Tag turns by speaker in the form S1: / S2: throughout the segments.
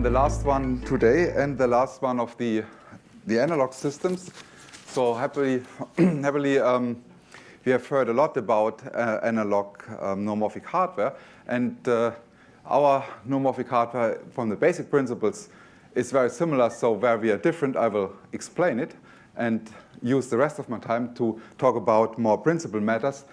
S1: the last one today and the last one of the analog systems. So happily, we have heard a lot about analog neuromorphic hardware. And our neuromorphic hardware, from the basic principles, is very similar. So where we are different, I will explain it and use the rest of my time to talk about more principal matters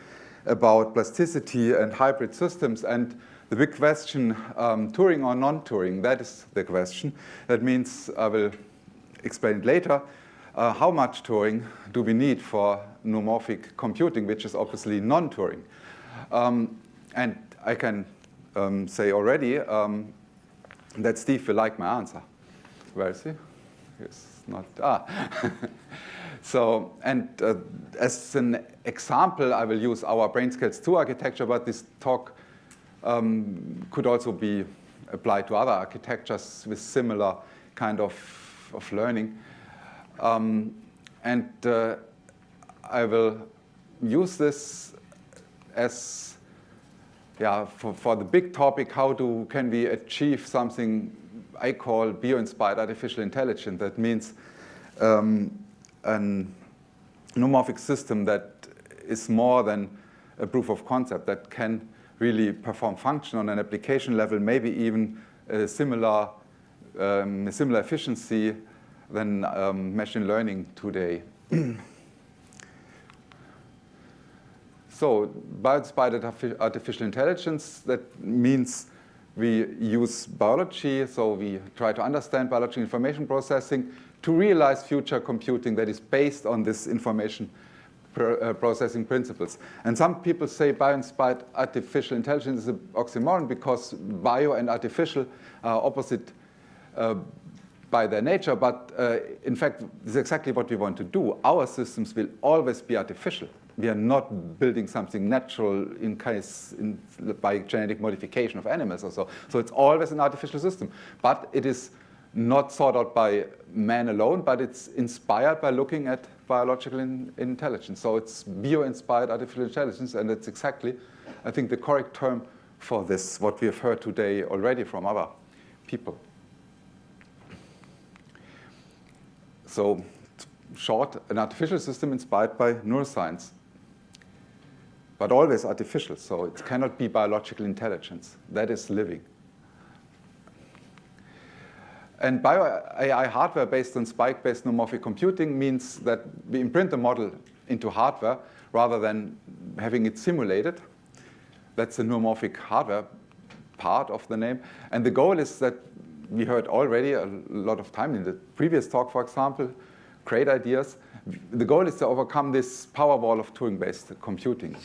S1: about plasticity and hybrid systems. And the big question, Turing or non-Turing, that is the question. That means, I will explain it later, how much Turing do we need for neuromorphic computing, which is obviously non-Turing. And I can say already that Steve will like my answer. Where is he? He's not. So, and as an example, I will use our BrainScales 2 architecture, but this talk could also be applied to other architectures with similar kind of learning. And I will use this as, for the big topic, how can we achieve something I call bio-inspired artificial intelligence. That means a neuromorphic system that is more than a proof of concept, that can really perform function on an application level, maybe even a similar efficiency than machine learning today. So bio-inspired artificial intelligence, that means we use biology, so we try to understand biological information processing to realize future computing that is based on this information processing principles. And some people say bio-inspired artificial intelligence is an oxymoron because bio and artificial are opposite by their nature, but in fact, this is exactly what we want to do. Our systems will always be artificial. We are not building something natural by genetic modification of animals or so. So it's always an artificial system. But it is not thought out by man alone, but it's inspired by looking at biological intelligence. So it's bio-inspired artificial intelligence, and that's exactly, I think, the correct term for this, what we have heard today already from other people. So short, an artificial system inspired by neuroscience, but always artificial, so it cannot be biological intelligence. That is living. And bio-AI hardware based on spike-based neuromorphic computing means that we imprint the model into hardware rather than having it simulated. That's the neuromorphic hardware part of the name. And the goal is that we heard already a lot of time in the previous talk, for example, great ideas. The goal is to overcome this power wall of Turing-based computing.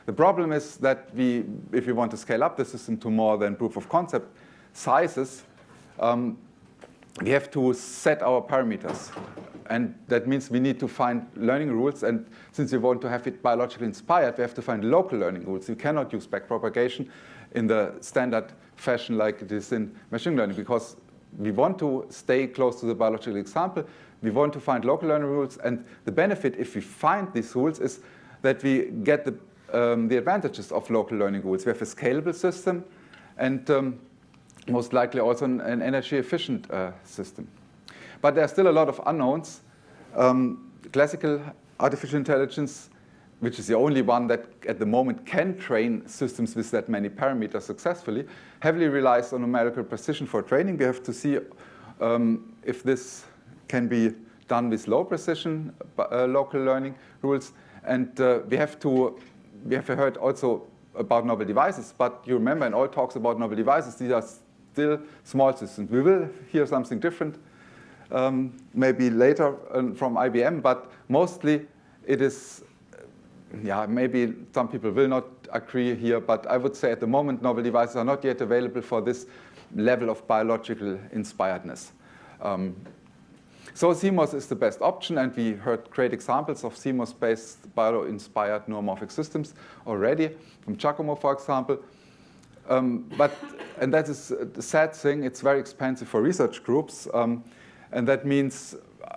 S1: The problem is that if we want to scale up the system to more than proof of concept sizes, we have to set our parameters. And that means we need to find learning rules. And since we want to have it biologically inspired, we have to find local learning rules. We cannot use backpropagation in the standard fashion like it is in machine learning, because we want to stay close to the biological example. We want to find local learning rules. And the benefit, if we find these rules, is that we get the advantages of local learning rules. We have a scalable system, and most likely also an energy-efficient system. But there are still a lot of unknowns. Classical artificial intelligence, which is the only one that at the moment can train systems with that many parameters successfully, heavily relies on numerical precision for training. We have to see if this can be done with low precision local learning rules. And we have heard also about novel devices, but you remember in all talks about novel devices, these are still small systems. We will hear something different maybe later from IBM, but mostly it is, maybe some people will not agree here, but I would say at the moment novel devices are not yet available for this level of biological inspiredness. So CMOS is the best option, and we heard great examples of CMOS-based bio-inspired neuromorphic systems already, from Giacomo, for example. And that is the sad thing, it's very expensive for research groups, and that means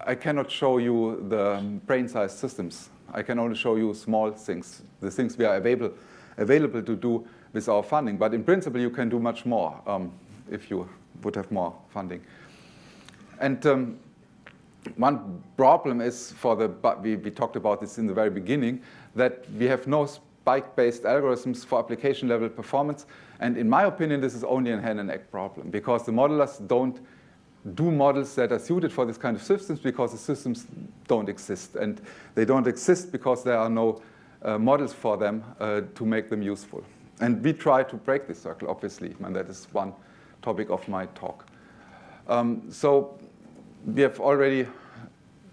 S1: I cannot show you the brain-sized systems. I can only show you small things, the things we are available to do with our funding. But in principle, you can do much more if you would have more funding. And one problem is we talked about this in the very beginning, that we have no spike-based algorithms for application-level performance. And in my opinion, this is only a hen and egg problem, because the modelers don't do models that are suited for this kind of systems, because the systems don't exist. And they don't exist because there are no models for them to make them useful. And we try to break this circle, obviously, and that is one topic of my talk. So we have already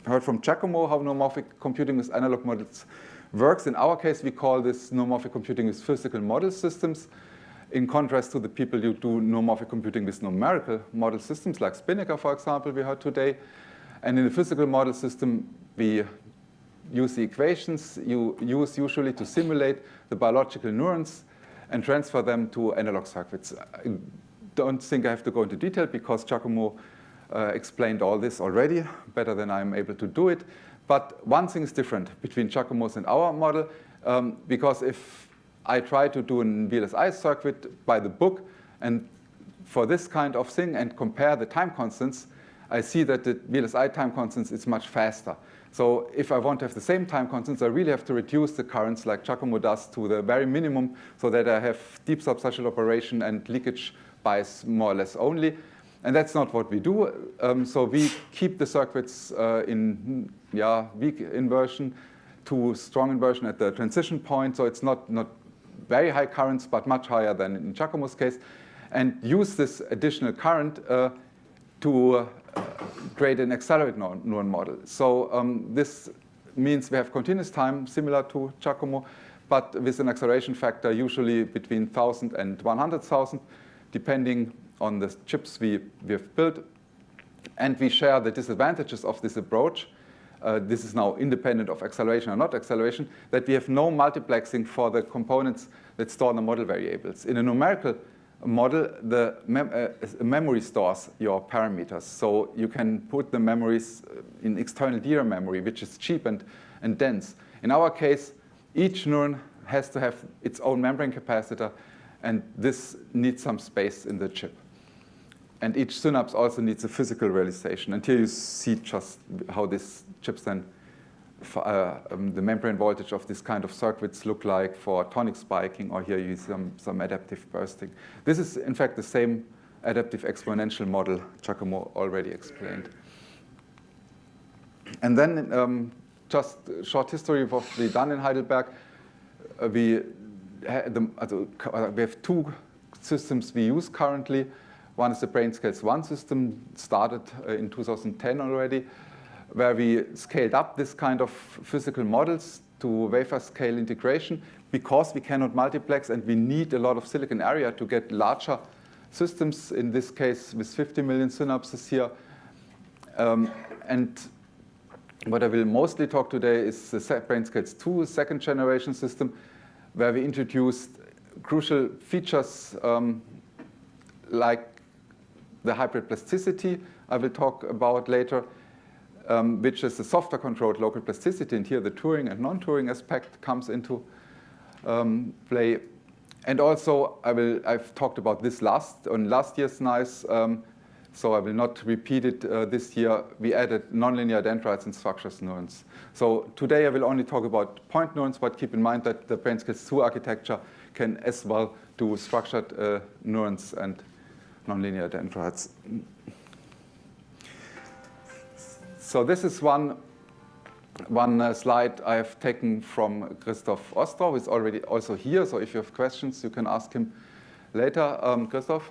S1: heard from Giacomo how neuromorphic computing with analog models works. In our case, we call this neuromorphic computing with physical model systems, in contrast to the people who do neuromorphic computing with numerical model systems, like Spinnaker, for example, we heard today. And in the physical model system, we use the equations you use usually to simulate the biological neurons and transfer them to analog circuits. I don't think I have to go into detail, because Giacomo explained all this already better than I'm able to do it. But one thing is different between Giacomo's and our model, because if I try to do a VLSI circuit by the book, and for this kind of thing, and compare the time constants, I see that the VLSI time constants is much faster. So if I want to have the same time constants, I really have to reduce the currents like Giacomo does to the very minimum, so that I have deep subsocial operation and leakage bias more or less only. And that's not what we do. So we keep the circuits in weak inversion to strong inversion at the transition point. So it's not very high currents, but much higher than in Giacomo's case, and use this additional current to create an accelerated neuron model. So this means we have continuous time similar to Giacomo, but with an acceleration factor usually between 1,000 and 100,000, depending on the chips we have built. And we share the disadvantages of this approach. This is now independent of acceleration or not acceleration, that we have no multiplexing for the components that store the model variables. In a numerical model, the memory stores your parameters. So you can put the memories in external DRAM memory, which is cheap and dense. In our case, each neuron has to have its own membrane capacitor, and this needs some space in the chip. And each synapse also needs a physical realization. And here you see just how these chips then, the membrane voltage of this kind of circuits look like for tonic spiking, or here you see some adaptive bursting. This is, in fact, the same adaptive exponential model Giacomo already explained. And then just a short history of what we've done in Heidelberg. We have two systems we use currently. One is the BrainScales 1 system, started in 2010 already, where we scaled up this kind of physical models to wafer scale integration, because we cannot multiplex and we need a lot of silicon area to get larger systems, in this case with 50 million synapses here. And what I will mostly talk today is the BrainScales 2 second generation system, where we introduced crucial features like the hybrid plasticity I will talk about later, which is the software controlled local plasticity. And here the Turing and non-Turing aspect comes into play. And also I've talked about this on last year's NICE, so I will not repeat it this year. We added nonlinear dendrites and structures neurons. So today I will only talk about point neurons, but keep in mind that the BrainScales 2 architecture can as well do structured neurons and nonlinear dendrites. So this is one slide I have taken from Christoph Ostrow, who is already also here. So if you have questions, you can ask him later. Christoph,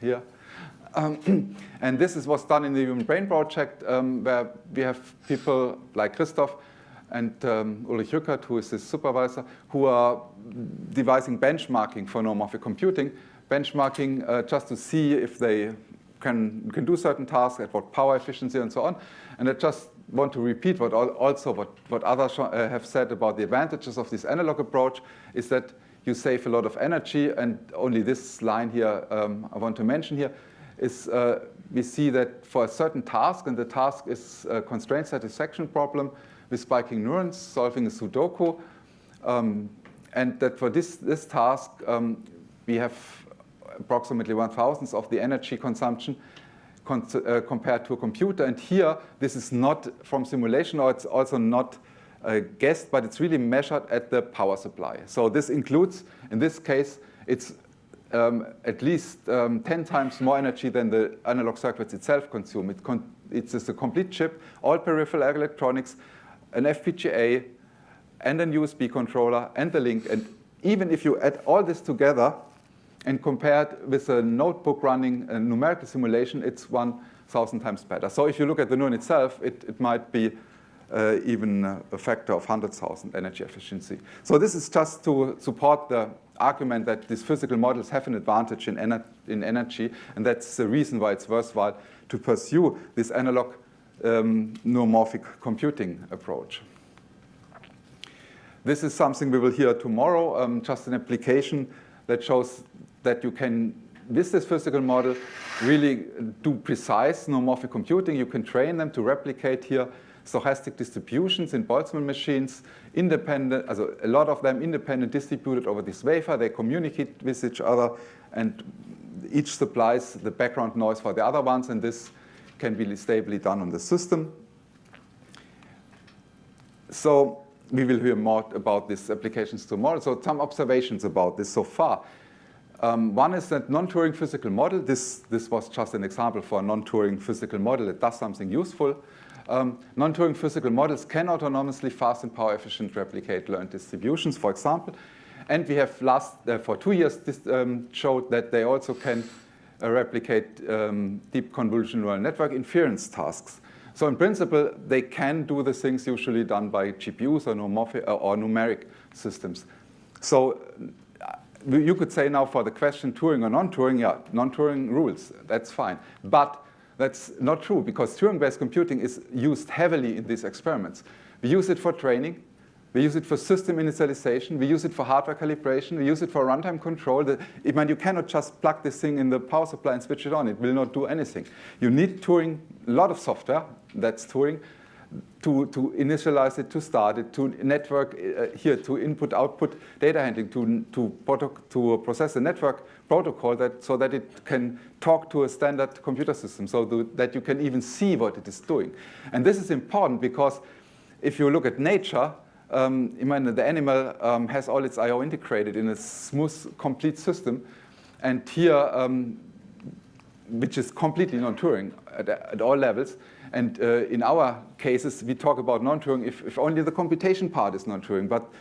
S1: here. And this is what's done in the Human Brain Project, where we have people like Christoph and Ulrich Rückert, who is his supervisor, who are devising benchmarking for neuromorphic computing. Benchmarking just to see if they can do certain tasks, at what power efficiency and so on. And I just want to repeat what others have said about the advantages of this analog approach, is that you save a lot of energy. And only this line here I want to mention here is we see that for a certain task, and the task is a constraint satisfaction problem with spiking neurons, solving a Sudoku, and that for this task we have approximately 1/1000th of the energy consumption compared to a computer. And here, this is not from simulation, or it's also not guessed, but it's really measured at the power supply. So this includes, in this case, it's at least 10 times more energy than the analog circuits itself consume. It's just a complete chip, all peripheral electronics, an FPGA, and a USB controller, and the link. And even if you add all this together and compare it with a notebook running a numerical simulation, it's 1,000 times better. So if you look at the neuron itself, it might be even a factor of 100,000 energy efficiency. So this is just to support the argument that these physical models have an advantage in energy, and that's the reason why it's worthwhile to pursue this analog neuromorphic computing approach. This is something we will hear tomorrow, just an application that shows that you can, with this physical model, really do precise neuromorphic computing. You can train them to replicate here stochastic distributions in Boltzmann machines, independent, also a lot of them independent, distributed over this wafer. They communicate with each other, and each supplies the background noise for the other ones, and this can be stably done on the system. So we will hear more about these applications tomorrow. So some observations about this so far. One is that non-Turing physical model. This was just an example for a non-Turing physical model that does something useful. Non-Turing physical models can autonomously fast and power efficient replicate learned distributions, for example. And we have for 2 years showed that they also can replicate deep convolutional neural network inference tasks. So in principle, they can do the things usually done by GPUs or numeric systems. So you could say now for the question Turing or non-Turing, yeah, non-Turing rules, that's fine. But that's not true, because Turing-based computing is used heavily in these experiments. We use it for training. We use it for system initialization. We use it for hardware calibration. We use it for runtime control. You cannot just plug this thing in the power supply and switch it on. It will not do anything. You need Turing, a lot of software, that's Turing, to initialize it, to start it, to network here, to input-output data handling, to process the network protocol so that it can talk to a standard computer system, so that you can even see what it is doing. And this is important because if you look at nature, the animal has all its I/O integrated in a smooth, complete system. And here, which is completely non-Turing at all levels. And in our cases, we talk about non-Turing if only the computation part is non-Turing, but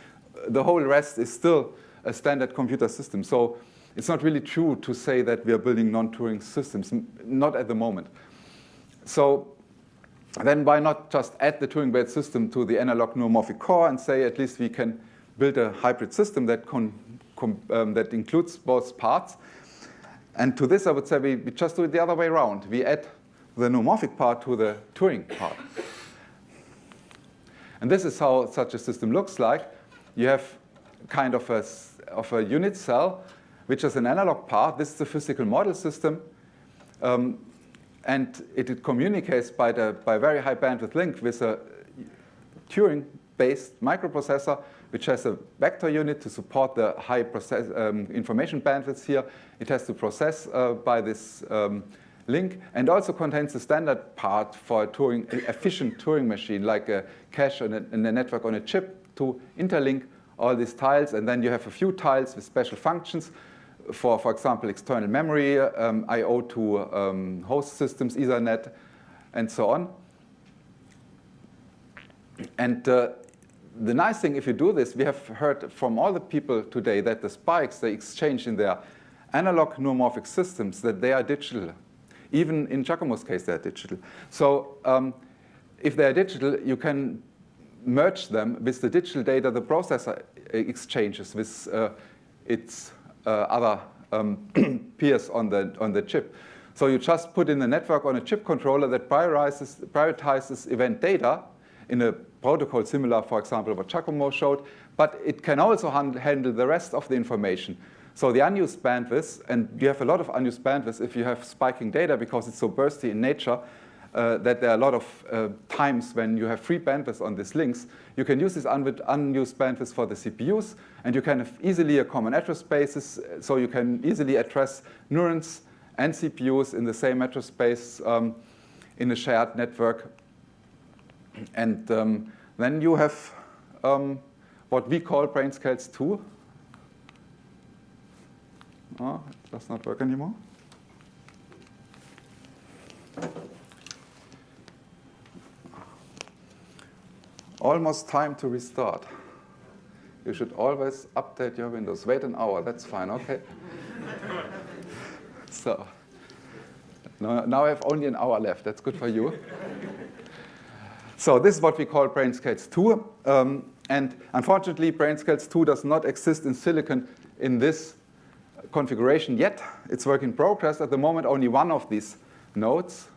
S1: the whole rest is still a standard computer system. So it's not really true to say that we are building non-Turing systems, not at the moment. So then why not just add the Turing-based system to the analog neuromorphic core and say at least we can build a hybrid system that includes both parts? And to this, I would say we just do it the other way around. We add the neuromorphic part to the Turing part. And this is how such a system looks like. You have kind of a unit cell, which is an analog part. This is the physical model system. And it communicates by very high bandwidth link with a Turing-based microprocessor, which has a vector unit to support the high information bandwidths here. It has to process by this link, and also contains the standard part for a efficient Turing machine, like a cache and a network on a chip to interlink all these tiles. And then you have a few tiles with special functions for example, external memory, I/O to host systems, Ethernet, and so on. And the nice thing, if you do this, we have heard from all the people today that the spikes they exchange in their analog neuromorphic systems, that they are digital. Even in Giacomo's case, they are digital. So if they are digital, you can merge them with the digital data the processor exchanges with its other peers on the chip. So you just put in a network on a chip controller that prioritizes event data in a protocol similar, for example, what Giacomo showed, but it can also handle the rest of the information. So the unused bandwidth, and you have a lot of unused bandwidth if you have spiking data because it's so bursty in nature, that there are a lot of times when you have free bandwidth on these links, you can use this unused bandwidth for the CPUs, and you can have easily a common address spaces, so you can easily address neurons and CPUs in the same address space in a shared network. And then you have what we call BrainScales 2. Oh, it does not work anymore. Almost time to restart. You should always update your Windows. Wait an hour, that's fine, okay? So, now I have only an hour left. That's good for you. So this is what we call BrainScales 2. And unfortunately, BrainScales 2 does not exist in silicon in this configuration yet. It's work in progress. At the moment, only one of these nodes.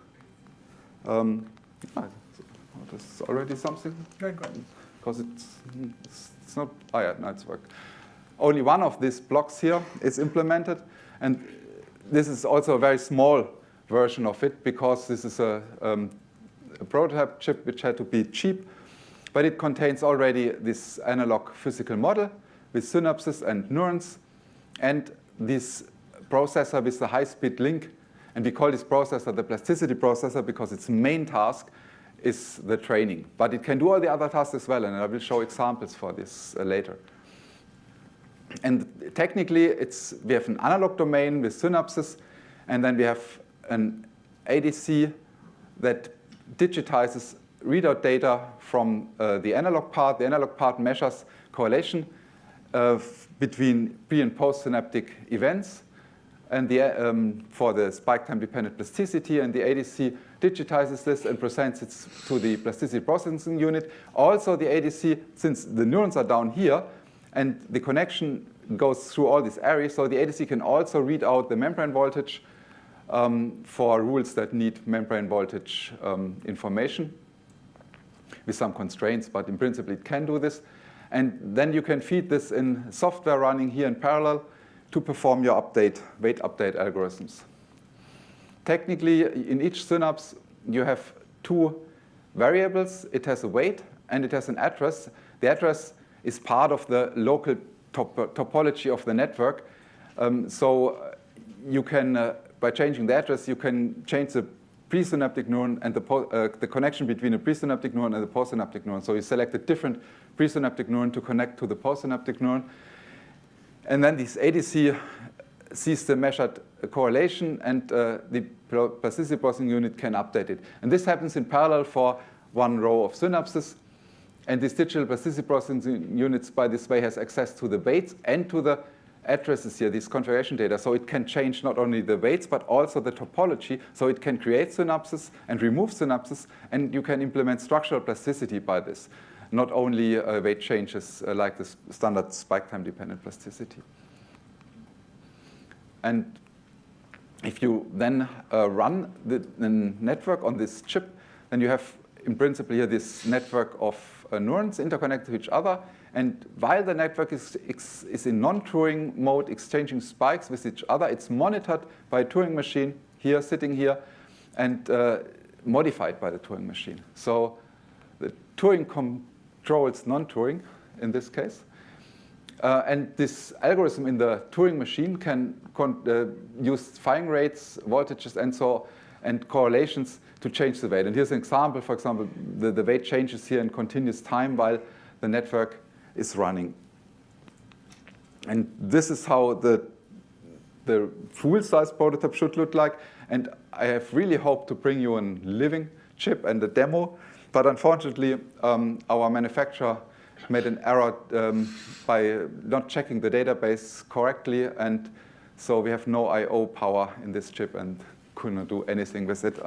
S1: This is already something? Because it's not, oh yeah, no, it's work. Only one of these blocks here is implemented. And this is also a very small version of it, because this is a prototype chip which had to be cheap. But it contains already this analog physical model with synapses and neurons, and this processor with the high-speed link. And we call this processor the plasticity processor because its main task is the training. But it can do all the other tasks as well, and I will show examples for this later. And technically, we have an analog domain with synapses, and then we have an ADC that digitizes readout data from the analog part. The analog part measures correlation between pre- and post-synaptic events, and for the spike time-dependent plasticity, and the ADC digitizes this and presents it to the plasticity processing unit. Also, the ADC, since the neurons are down here, and the connection goes through all these areas, so the ADC can also read out the membrane voltage for rules that need membrane voltage information with some constraints, but in principle it can do this. And then you can feed this in software running here in parallel to perform your weight update algorithms. Technically, in each synapse, you have two variables. It has a weight and it has an address. The address is part of the local topology of the network. So you can, by changing the address, you can change the presynaptic neuron and the connection between the presynaptic neuron and the postsynaptic neuron. So you select a different presynaptic neuron to connect to the postsynaptic neuron. And then this ADC sees the measured correlation, and the plasticity processing unit can update it. And this happens in parallel for one row of synapses. And this digital plasticity processing units, by this way, has access to the weights and to the addresses here, these configuration data. So it can change not only the weights, but also the topology. So it can create synapses and remove synapses, and you can implement structural plasticity by this, not only weight changes like the standard spike time-dependent plasticity. And if you then run the network on this chip, then you have, in principle, here this network of neurons interconnected to each other. And while the network is in non-Turing mode, exchanging spikes with each other, it's monitored by a Turing machine here, sitting here, and modified by the Turing machine. So the Turing controls non-Turing in this case. And this algorithm in the Turing machine can use firing rates, voltages, and correlations to change the weight. And here's an example. For example, the weight changes here in continuous time while the network is running. And this is how the full-size prototype should look like. And I have really hoped to bring you a living chip and a demo. But unfortunately, our manufacturer made an error by not checking the database correctly. And so we have no I/O power in this chip and couldn't do anything with it.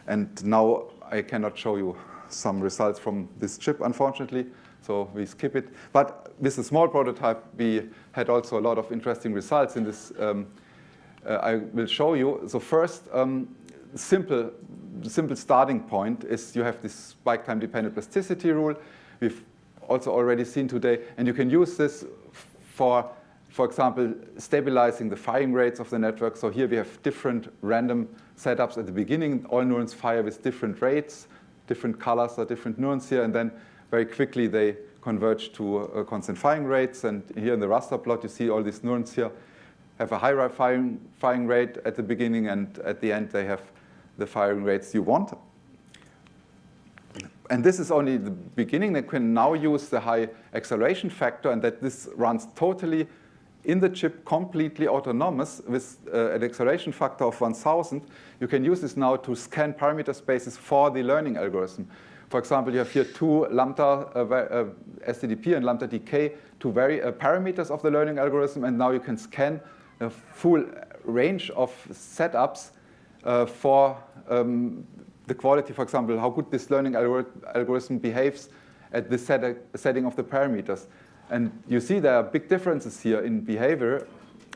S1: And now I cannot show you some results from this chip, unfortunately. So we skip it. But with a small prototype, we had also a lot of interesting results in this. I will show you. So first, simple starting point is you have this spike time-dependent plasticity rule. We've also already seen today. And you can use this for for example, stabilizing the firing rates of the network. So here we have different random setups at the beginning. All neurons fire with different rates, different colors or different neurons here, and then very quickly they converge to constant firing rates. And here in the raster plot, you see all these neurons here have a high firing rate at the beginning, and at the end they have the firing rates you want. And this is only the beginning. They can now use the high acceleration factor, and that this runs totally in the chip, completely autonomous with an acceleration factor of 1,000. You can use this now to scan parameter spaces for the learning algorithm. For example, you have here two lambda STDP and lambda DK, two parameters of the learning algorithm, and now you can scan a full range of setups for the quality, for example, how good this learning algorithm behaves at the setting of the parameters. And you see there are big differences here in behavior.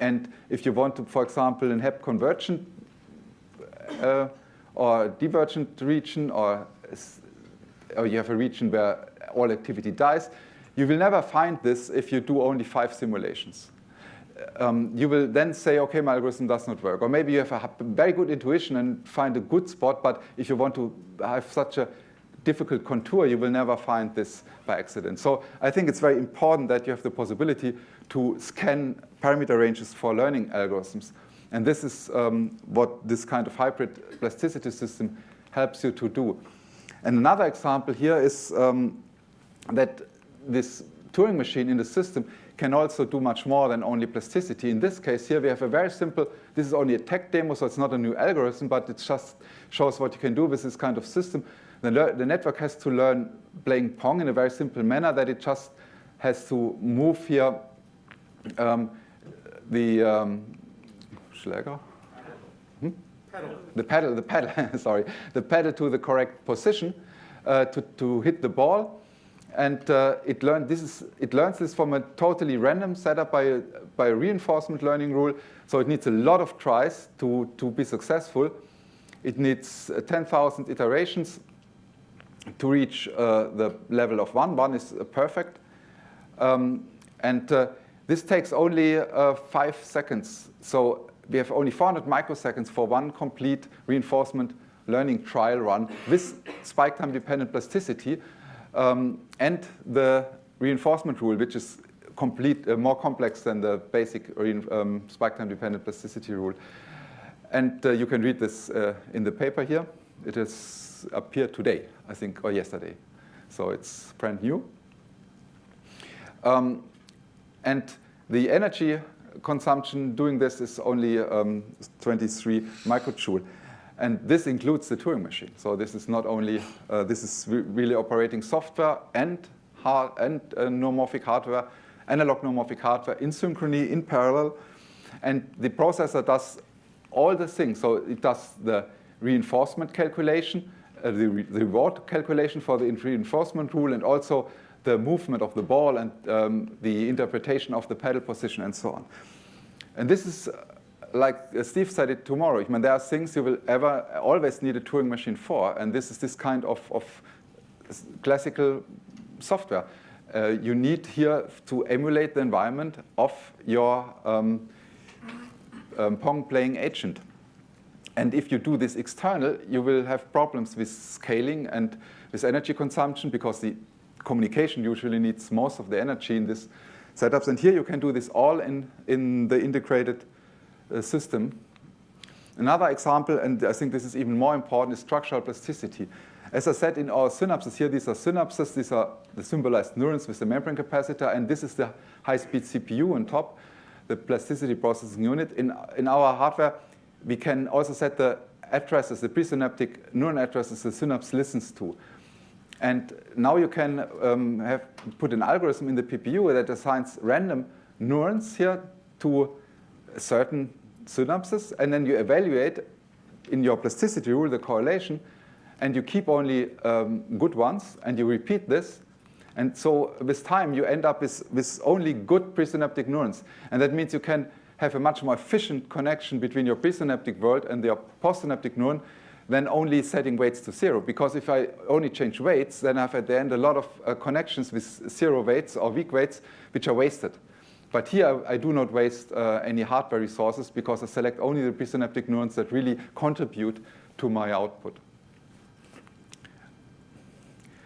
S1: And if you want to, for example, have convergent or divergent region, or you have a region where all activity dies, you will never find this if you do only 5 simulations. You will then say, okay, my algorithm does not work. Or maybe you have a very good intuition and find a good spot, but if you want to have such a difficult contour, you will never find this by accident. So I think it's very important that you have the possibility to scan parameter ranges for learning algorithms. And this is what this kind of hybrid plasticity system helps you to do. And another example here is that this Turing machine in the system can also do much more than only plasticity. In this case here, we have a very simple, this is only a tech demo, so it's not a new algorithm, but it just shows what you can do with this kind of system. The network has to learn playing Pong in a very simple manner, that it just has to move here the Schläger? The pedal, sorry, the pedal to the correct position to hit the ball. And it learns this from a totally random setup by a reinforcement learning rule. So it needs a lot of tries to be successful. It needs 10,000 iterations to reach the level of 1. 1 is perfect. This takes only 5 seconds. So we have only 400 microseconds for one complete reinforcement learning trial run with spike time dependent plasticity. And the reinforcement rule, which is more complex than the basic spike time dependent plasticity rule. And you can read this in the paper here. It has appeared today, I think, or yesterday. So it's brand new. And the energy consumption doing this is only 23 microjoule. And this includes the Turing machine. So this is not only, this is really operating software and neuromorphic hardware, analog neuromorphic hardware in synchrony, in parallel. And the processor does all the things. So it does the reinforcement calculation, the reward calculation for the reinforcement rule, and also the movement of the ball and the interpretation of the pedal position and so on. And this is, like Steve said it tomorrow, I mean, there are things you will always need a Turing machine for, and this is this kind of classical software. You need here to emulate the environment of your Pong-playing agent. And if you do this external, you will have problems with scaling and with energy consumption, because the communication usually needs most of the energy in these setups. And here you can do this all in the integrated system. Another example, and I think this is even more important, is structural plasticity. As I said, in our synapses here, these are synapses. These are the symbolized neurons with the membrane capacitor, and this is the high-speed CPU on top, the plasticity processing unit. In our hardware, we can also set the addresses, the presynaptic neuron addresses the synapse listens to. And now you can put an algorithm in the PPU that assigns random neurons here to certain synapses, and then you evaluate in your plasticity rule the correlation, and you keep only good ones, and you repeat this. And so with time, you end up with only good presynaptic neurons. And that means you can have a much more efficient connection between your presynaptic world and your postsynaptic neuron than only setting weights to 0. Because if I only change weights, then I have at the end a lot of connections with 0 weights or weak weights, which are wasted. But here I do not waste any hardware resources because I select only the presynaptic neurons that really contribute to my output.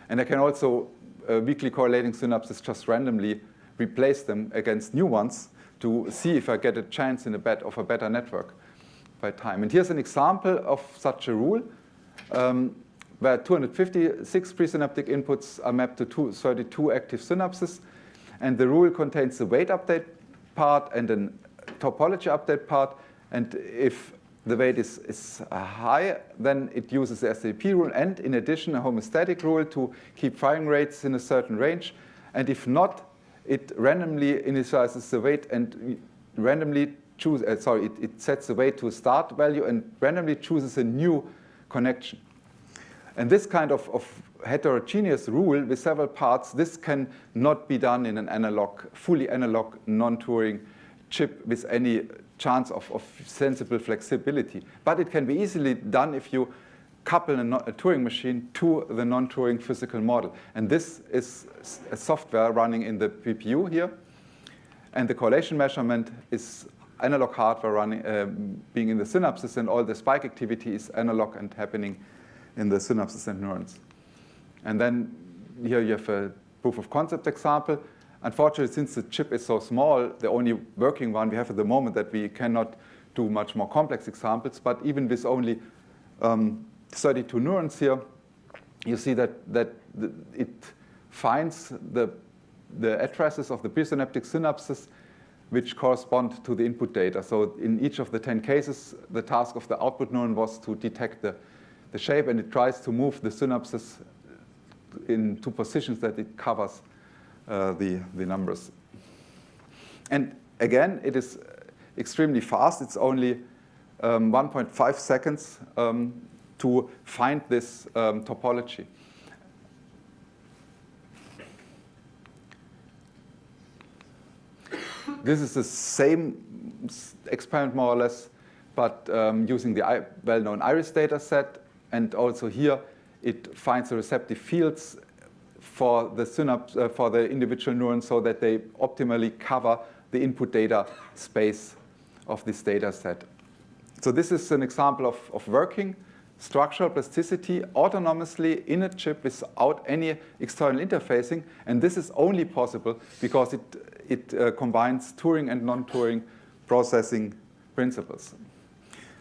S1: And I can also, weakly correlating synapses, just randomly replace them against new ones to see if I get a chance in a better network by time. And here's an example of such a rule where 256 presynaptic inputs are mapped to 32 active synapses. And the rule contains the weight update part and a topology update part. And if the weight is high, then it uses the SAP rule, and in addition, a homeostatic rule to keep firing rates in a certain range. And if not, it randomly initializes the weight and randomly it sets the weight to a start value and randomly chooses a new connection. And this kind of heterogeneous rule with several parts, this can not be done in an fully analog, non-Turing chip with any chance of sensible flexibility. But it can be easily done if you couple a Turing machine to the non-Turing physical model. And this is a software running in the PPU here. And the correlation measurement is analog hardware running, being in the synapses, and all the spike activity is analog and happening in the synapses and neurons. And then here you have a proof of concept example. Unfortunately, since the chip is so small, the only working one we have at the moment, that we cannot do much more complex examples. But even with only 32 neurons here, you see that it finds the addresses of the presynaptic synapses which correspond to the input data. So in each of the 10 cases, the task of the output neuron was to detect the shape, and it tries to move the synapses into positions that it covers the numbers. And again, it is extremely fast. It's only 1.5 seconds to find this topology. This is the same experiment, more or less, but using the well-known iris data set. And also here, it finds the receptive fields for the synapse, for the individual neurons, so that they optimally cover the input data space of this data set. So this is an example of working structural plasticity autonomously in a chip without any external interfacing. And this is only possible because it combines Turing and non-Turing processing principles.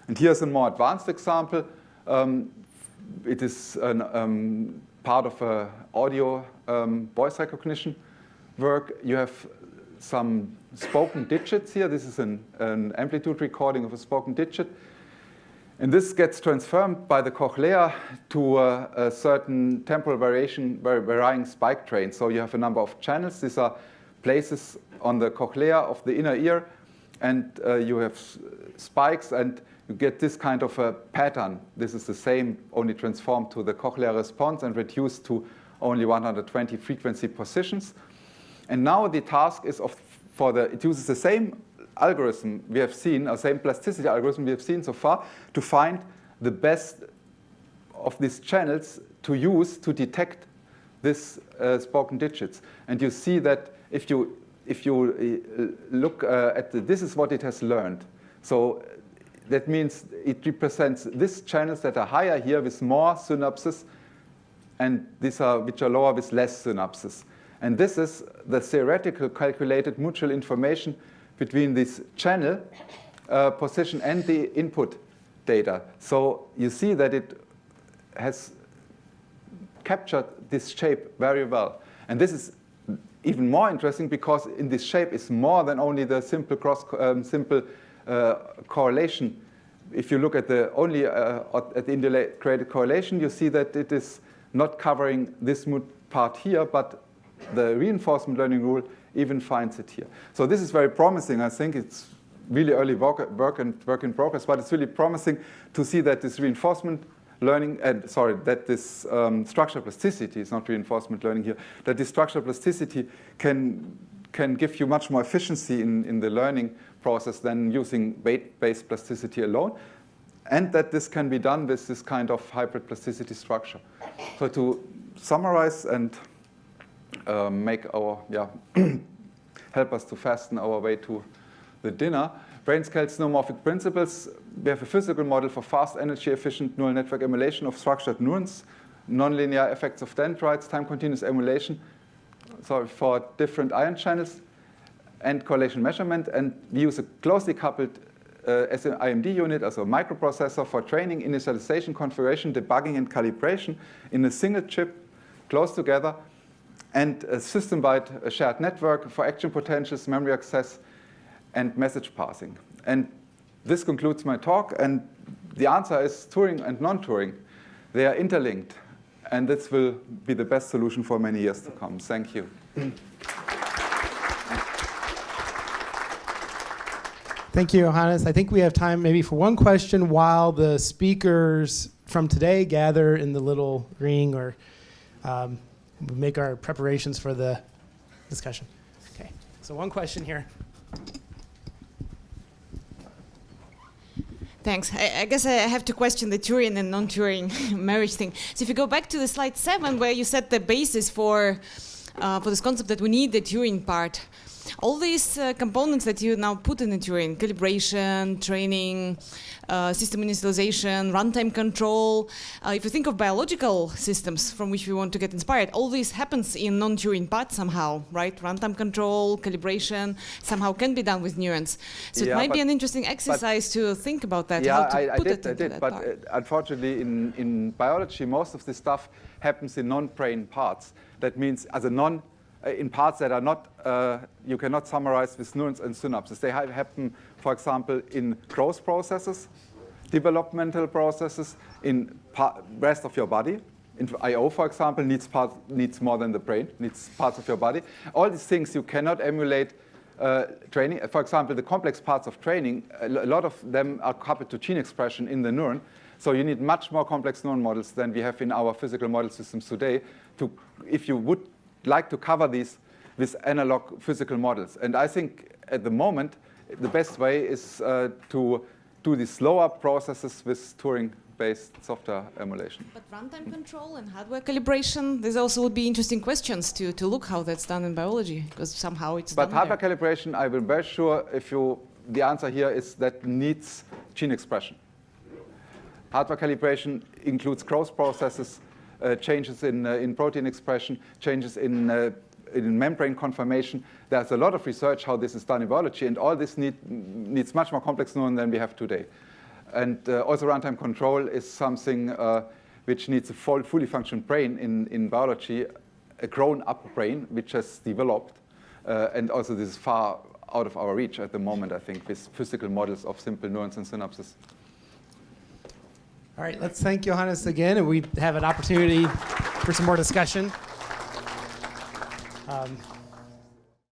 S1: And here's a more advanced example. It is part of an audio voice recognition work. You have some spoken digits here. This is an amplitude recording of a spoken digit. And this gets transformed by the cochlea to a certain temporal varying spike train. So you have a number of channels. These are places on the cochlea of the inner ear. And you have spikes, and you get this kind of a pattern. This is the same, only transformed to the cochlear response and reduced to only 120 frequency positions. And now the task is it uses the same algorithm we have seen, or same plasticity algorithm we have seen so far, to find the best of these channels to use to detect this spoken digits. And you see that if you look at this is what it has learned. So that means it represents these channels that are higher here with more synapses, and these which are lower with less synapses. And this is the theoretical calculated mutual information between this channel position and the input data. So you see that it has captured this shape very well. And this is even more interesting because in this shape is more than only the simple correlation. If you look at the integrated correlation, you see that it is not covering this part here, but the reinforcement learning rule even finds it here. So this is very promising. I think it's really early work in progress, but it's really promising to see that this reinforcement learning, that this structural plasticity is not reinforcement learning here, that this structural plasticity can give you much more efficiency in the learning process than using weight-based plasticity alone, and that this can be done with this kind of hybrid plasticity structure. So to summarize and make our help us to fasten our way to the dinner. BrainScales neuromorphic principles. We have a physical model for fast, energy-efficient neural network emulation of structured neurons, nonlinear effects of dendrites, time-continuous emulation, for different ion channels, and correlation measurement. And we use a closely coupled IMD unit, also a microprocessor, for training, initialization, configuration, debugging, and calibration in a single chip, close together, and a system-wide shared network for action potentials, memory access, and message passing. And this concludes my talk. And the answer is Turing and non-Turing. They are interlinked. And this will be the best solution for many years to come. Thank you.
S2: Thank you, Johannes. I think we have time maybe for one question while the speakers from today gather in the little ring or make our preparations for the discussion. Okay, so one question here.
S3: Thanks. I guess I have to question the Turing and non-Turing marriage thing. So if you go back to the slide 7, where you set the basis for this concept that we need the Turing part, all these components that you now put in the Turing, calibration, training, system initialization, runtime control, if you think of biological systems from which we want to get inspired, all this happens in non-Turing part somehow, right? Runtime control, calibration, somehow can be done with neurons. So it might be an interesting exercise to think about that.
S1: Yeah,
S3: how to put it into that
S1: but
S3: part.
S1: Unfortunately, in biology, most of this stuff happens in non-brain parts. That means as a in parts that are not, you cannot summarize with neurons and synapses. They happen, for example, in growth processes, developmental processes, in rest of your body. In I/O, for example, needs more than the brain, needs parts of your body. All these things you cannot emulate training. For example, the complex parts of training, a lot of them are coupled to gene expression in the neuron. So you need much more complex neuron models than we have in our physical model systems today, if you would like to cover these with analog physical models. And I think at the moment, the best way is to do these slower processes with Turing-based software emulation.
S3: But runtime control and hardware calibration, these also would be interesting questions to look how that's done in biology, because somehow it's done.
S1: But hardware calibration, I will be very sure the answer here is that needs gene expression. Hardware calibration includes growth processes, changes in protein expression, changes in membrane conformation. There's a lot of research how this is done in biology, and all this needs much more complex neuron than we have today. And also runtime control is something which needs a fully functioning brain in biology, a grown-up brain which has developed. And also this is far out of our reach at the moment, I think, with physical models of simple neurons and synapses.
S2: All right, let's thank Johannes again, and we have an opportunity for some more discussion.